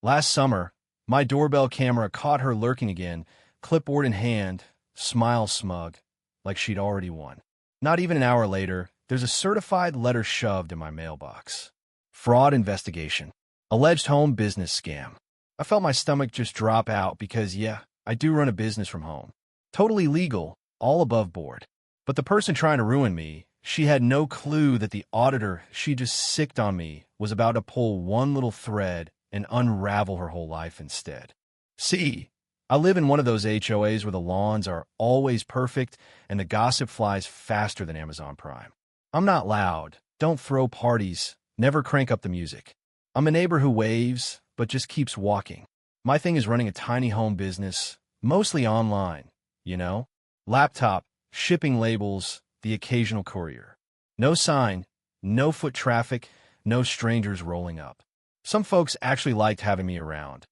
Last summer, my doorbell camera caught her lurking again, clipboard in hand, smile smug, like she'd already won. Not even an hour later, there's a certified letter shoved in my mailbox. Fraud investigation. Alleged home business scam. I felt my stomach just drop out because, yeah, I do run a business from home. Totally legal, all above board. But the person trying to ruin me, she had no clue that the auditor she just sicked on me was about to pull one little thread and unravel her whole life instead. See, I live in one of those HOAs where the lawns are always perfect and the gossip flies faster than Amazon Prime. I'm not loud, don't throw parties, never crank up the music. I'm a neighbor who waves, but just keeps walking. My thing is running a tiny home business, mostly online, you know? Laptop, shipping labels, the occasional courier. No sign, no foot traffic, no strangers rolling up. Some folks actually liked having me around.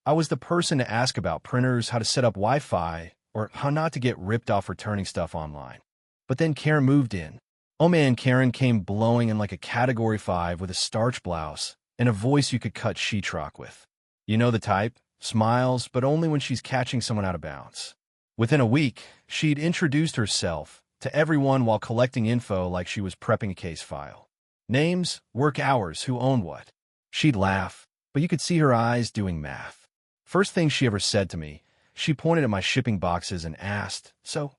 I was the person to ask about printers, how to set up Wi-Fi, or how not to get ripped off returning stuff online. But then Karen moved in. Oh man, Karen came blowing in like a Category 5 with a starch blouse and a voice you could cut sheetrock with. You know the type, smiles, but only when she's catching someone out of bounds. Within a week, she'd introduced herself to everyone while collecting info like she was prepping a case file. Names, work hours, who owned what. She'd laugh, but you could see her eyes doing math. First thing she ever said to me, she pointed at my shipping boxes and asked, "So,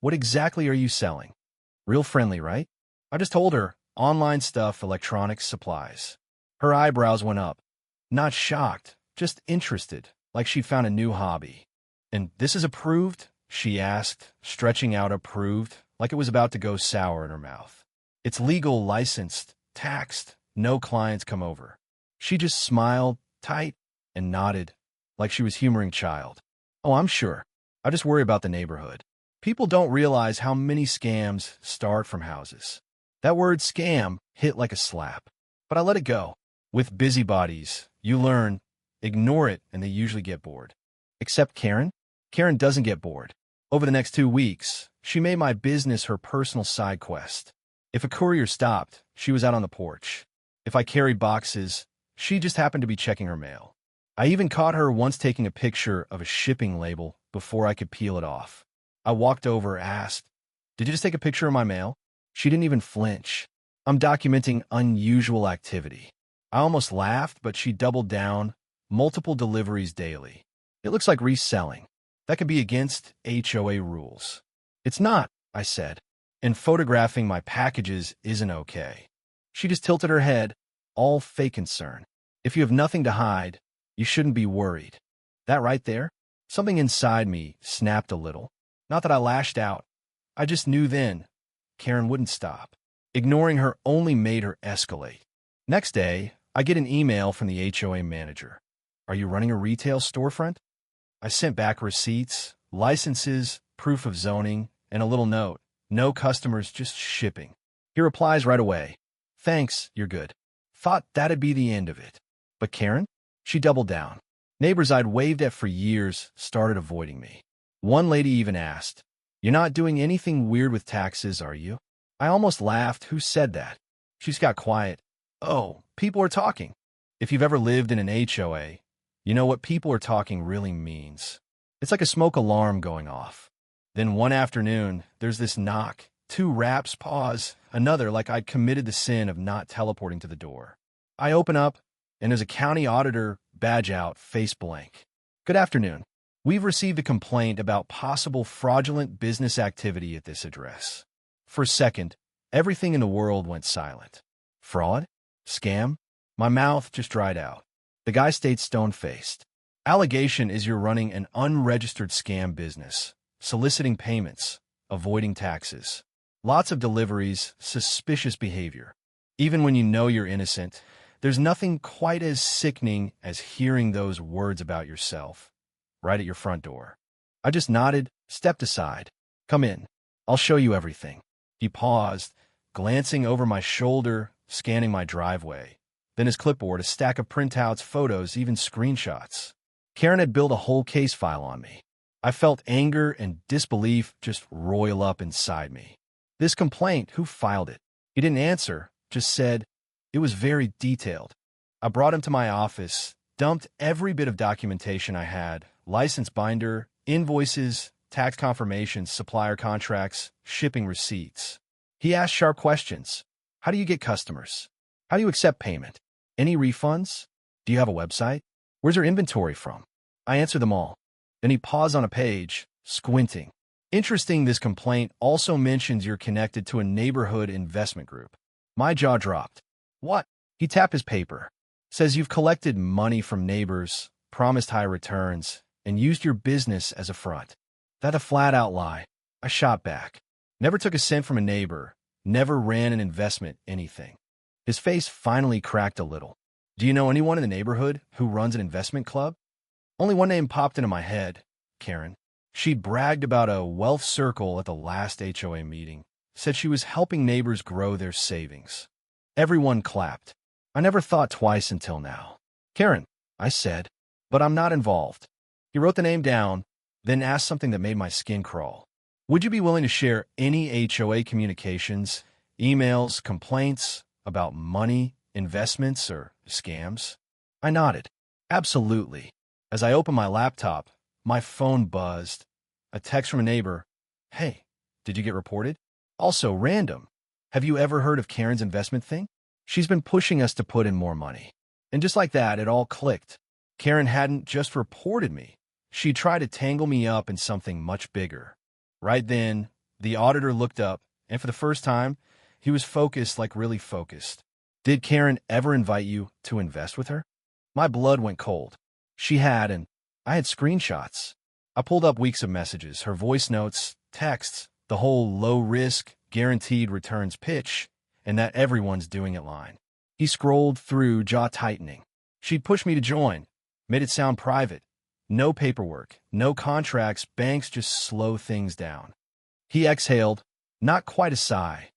what exactly are you selling?" Real friendly, right? I just told her, online stuff, electronics, supplies. Her eyebrows went up. Not shocked, just interested, like she'd found a new hobby. "And this is approved?" she asked, stretching out approved, like it was about to go sour in her mouth. "It's legal, licensed, taxed, no clients come over." She just smiled, tight, and nodded, like she was humoring child. "Oh, I'm sure. I just worry about the neighborhood. People don't realize how many scams start from houses." That word scam hit like a slap, but I let it go. With busybodies, you learn, ignore it, and they usually get bored. Except Karen? Karen doesn't get bored. Over the next 2 weeks, she made my business her personal side quest. If a courier stopped, she was out on the porch. If I carried boxes, she just happened to be checking her mail. I even caught her once taking a picture of a shipping label before I could peel it off. I walked over, asked, "Did you just take a picture of my mail?" She didn't even flinch. I'm documenting unusual activity. I almost laughed, but she doubled down, multiple deliveries daily. It looks like reselling. That could be against HOA rules. It's not, I said, and photographing my packages isn't okay. She just tilted her head, all fake concern. If you have nothing to hide, you shouldn't be worried. That right there? Something inside me snapped a little. Not that I lashed out. I just knew then Karen wouldn't stop. Ignoring her only made her escalate. Next day, I get an email from the HOA manager. "Are you running a retail storefront?" I sent back receipts, licenses, proof of zoning, and a little note. "No customers, just shipping." He replies right away. "Thanks, you're good." Thought that'd be the end of it. But Karen? She doubled down. Neighbors I'd waved at for years started avoiding me. One lady even asked, "You're not doing anything weird with taxes, are you?" I almost laughed. Who said that? She just got quiet. Oh, people are talking. If you've ever lived in an HOA, you know what people are talking really means. It's like a smoke alarm going off. Then one afternoon, there's this knock, 2 raps, pause, another like I'd committed the sin of not teleporting to the door. I open up, and there's a county auditor, badge out, face blank. "Good afternoon. We've received a complaint about possible fraudulent business activity at this address." For a second, everything in the world went silent. Fraud? Scam? My mouth just dried out. The guy stayed stone-faced. "Allegation is you're running an unregistered scam business, soliciting payments, avoiding taxes. Lots of deliveries, suspicious behavior. Even when you know you're innocent, there's nothing quite as sickening as hearing those words about yourself, right at your front door." I just nodded, stepped aside. "Come in. I'll show you everything." He paused, glancing over my shoulder, scanning my driveway. Then his clipboard, a stack of printouts, photos, even screenshots. Karen had built a whole case file on me. I felt anger and disbelief just roil up inside me. This complaint, who filed it? He didn't answer, just said, it was very detailed. I brought him to my office, Dumped every bit of documentation I had: license binder, invoices, tax confirmations, supplier contracts, shipping receipts. He asked sharp questions. How do you get customers? How do you accept payment? Any refunds? Do you have a website? Where's your inventory from? I answered them all. Then he paused on a page, squinting. Interesting, this complaint also mentions you're connected to a neighborhood investment group. My jaw dropped. What? He tapped his paper. Says you've collected money from neighbors, promised high returns, and used your business as a front. That a flat-out lie. I shot back. Never took a cent from a neighbor. Never ran an investment anything. His face finally cracked a little. Do you know anyone in the neighborhood who runs an investment club? Only one name popped into my head: Karen. She'd bragged about a wealth circle at the last HOA meeting. Said she was helping neighbors grow their savings. Everyone clapped. I never thought twice until now. Karen, I said, but I'm not involved. He wrote the name down, then asked something that made my skin crawl. Would you be willing to share any HOA communications, emails, complaints about money, investments, or scams? I nodded. Absolutely. As I opened my laptop, my phone buzzed. A text from a neighbor. Hey, did you get reported? Also random. Have you ever heard of Karen's investment thing? She's been pushing us to put in more money. And just like that, it all clicked. Karen hadn't just reported me. She tried to tangle me up in something much bigger. Right then, the auditor looked up, and for the first time, he was focused, like really focused. Did Karen ever invite you to invest with her? My blood went cold. She had, and I had screenshots. I pulled up weeks of messages, her voice notes, texts, the whole low-risk, guaranteed returns pitch, and that everyone's doing it line. He scrolled through, jaw tightening. She'd pushed me to join, made it sound private. No paperwork, no contracts, banks just slow things down. He exhaled, not quite a sigh,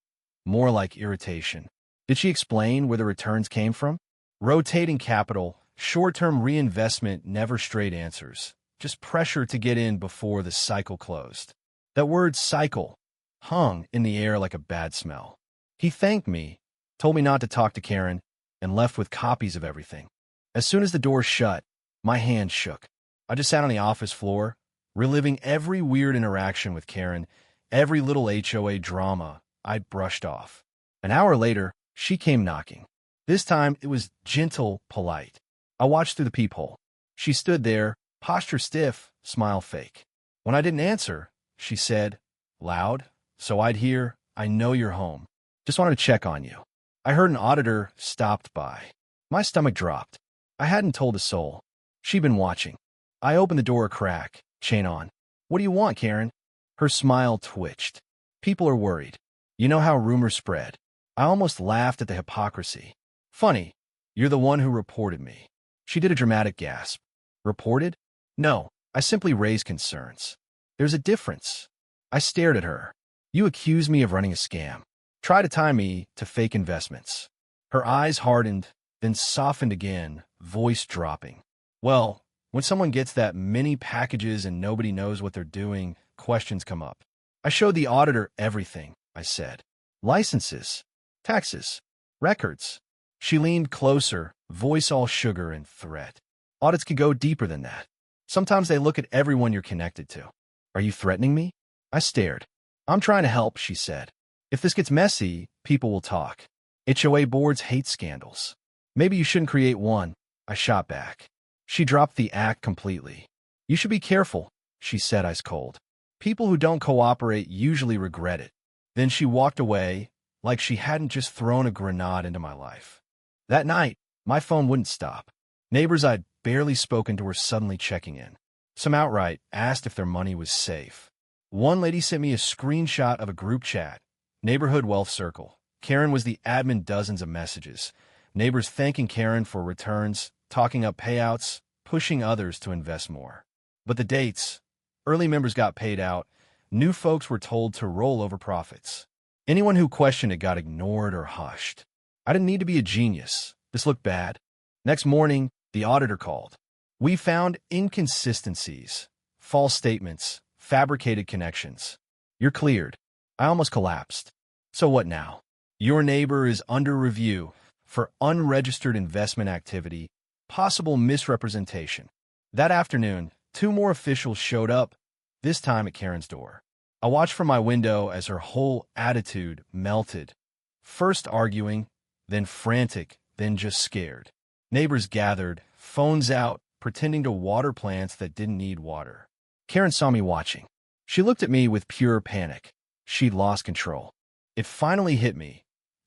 more like irritation. Did she explain where the returns came from? Rotating capital, short-term reinvestment, never straight answers. Just pressure to get in before the cycle closed. That word cycle hung in the air like a bad smell. He thanked me, told me not to talk to Karen, and left with copies of everything. As soon as the door shut, my hand shook. I just sat on the office floor, reliving every weird interaction with Karen, every little HOA drama I'd brushed off. An hour later, she came knocking. This time, it was gentle, polite. I watched through the peephole. She stood there, posture stiff, smile fake. When I didn't answer, she said, loud, so I'd hear, I know you're home. Just wanted to check on you. I heard an auditor stopped by. My stomach dropped. I hadn't told a soul. She'd been watching. I opened the door a crack, chain on. What do you want, Karen? Her smile twitched. People are worried. You know how rumors spread. I almost laughed at the hypocrisy. Funny, you're the one who reported me. She did a dramatic gasp. Reported? No, I simply raised concerns. There's a difference. I stared at her. You accuse me of running a scam. Try to tie me to fake investments. Her eyes hardened, then softened again, voice dropping. Well, when someone gets that many packages and nobody knows what they're doing, questions come up. I showed the auditor everything, I said. Licenses, taxes, records. She leaned closer, voice all sugar and threat. Audits could go deeper than that. Sometimes they look at everyone you're connected to. Are you threatening me? I stared. I'm trying to help, she said. If this gets messy, people will talk. HOA boards hate scandals. Maybe you shouldn't create one, I shot back. She dropped the act completely. You should be careful, she said ice cold. People who don't cooperate usually regret it. Then she walked away, like she hadn't just thrown a grenade into my life. That night, my phone wouldn't stop. Neighbors I'd barely spoken to were suddenly checking in. Some outright asked if their money was safe. One lady sent me a screenshot of a group chat. Neighborhood Wealth Circle. Karen was the admin, dozens of messages. Neighbors thanking Karen for returns, talking up payouts, pushing others to invest more. But the dates, early members got paid out, new folks were told to roll over profits. Anyone who questioned it got ignored or hushed. I didn't need to be a genius. This looked bad. Next morning, the auditor called. We found inconsistencies, false statements, fabricated connections. You're cleared. I almost collapsed. So what now? Your neighbor is under review for unregistered investment activity, Possible misrepresentation. That afternoon, 2 more officials showed up, this time at Karen's door. I watched from my window as her whole attitude melted. First arguing, then frantic, then just scared. Neighbors gathered, phones out, pretending to water plants that didn't need water. Karen saw me watching. She looked at me with pure panic. She'd lost control. It finally hit me.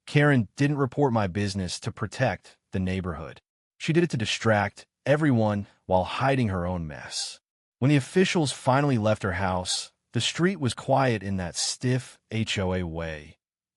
Karen didn't report my business to protect the neighborhood. She did it to distract everyone while hiding her own mess. When the officials finally left her house, the street was quiet in that stiff HOA way.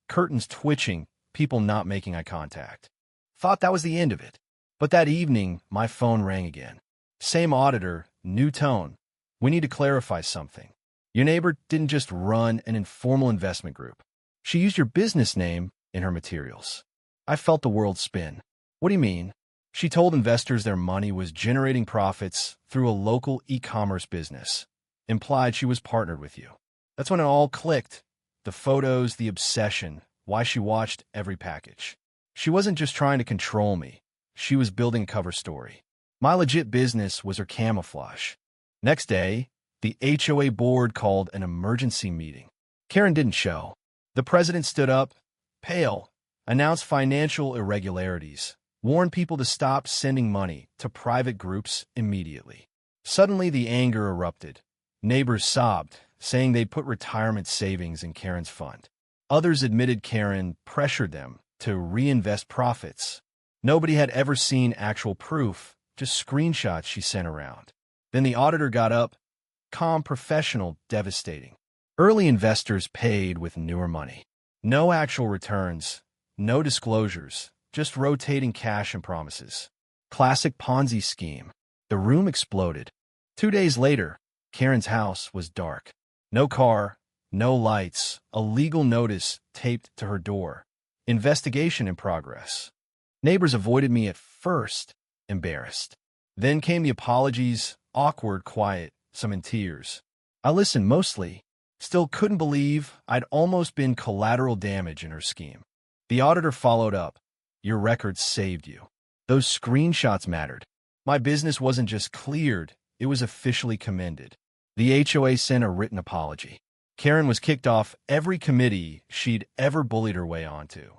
Curtains twitching, people not making eye contact. Thought that was the end of it. But that evening, my phone rang again. Same auditor, new tone. We need to clarify something. Your neighbor didn't just run an informal investment group. She used your business name in her materials. I felt the world spin. What do you mean? She told investors their money was generating profits through a local e-commerce business. Implied she was partnered with you. That's when it all clicked. The photos, the obsession, why she watched every package. She wasn't just trying to control me. She was building a cover story. My legit business was her camouflage. Next day, the HOA board called an emergency meeting. Karen didn't show. The president stood up, pale, announced financial irregularities, warned people to stop sending money to private groups immediately. Suddenly, the anger erupted. Neighbors sobbed, saying they'd put retirement savings in Karen's fund. Others admitted Karen pressured them to reinvest profits. Nobody had ever seen actual proof, just screenshots she sent around. Then the auditor got up, calm, professional, devastating. Early investors paid with newer money. No actual returns, no disclosures, just rotating cash and promises. Classic Ponzi scheme. The room exploded. 2 days later, Karen's house was dark. No car, no lights, a legal notice taped to her door. Investigation in progress. Neighbors avoided me at first, embarrassed. Then came the apologies, awkward, quiet, some in tears. I listened mostly, still couldn't believe I'd almost been collateral damage in her scheme. The auditor followed up. Your records saved you. Those screenshots mattered. My business wasn't just cleared, it was officially commended. The HOA sent a written apology. Karen was kicked off every committee she'd ever bullied her way onto.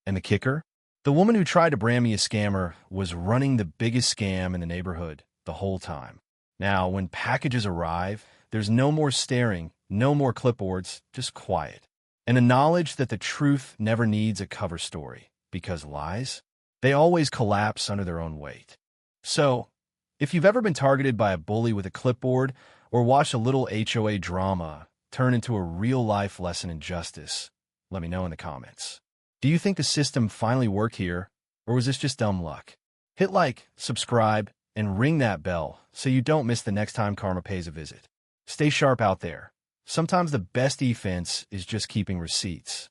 And the kicker? The woman who tried to brand me a scammer was running the biggest scam in the neighborhood the whole time. Now, when packages arrive, there's no more staring, no more clipboards, just quiet. And a knowledge that the truth never needs a cover story, because lies, they always collapse under their own weight. So, if you've ever been targeted by a bully with a clipboard or watched a little HOA drama turn into a real-life lesson in justice, let me know in the comments. Do you think the system finally worked here, or was this just dumb luck? Hit like, subscribe, and ring that bell so you don't miss the next time karma pays a visit. Stay sharp out there. Sometimes the best defense is just keeping receipts.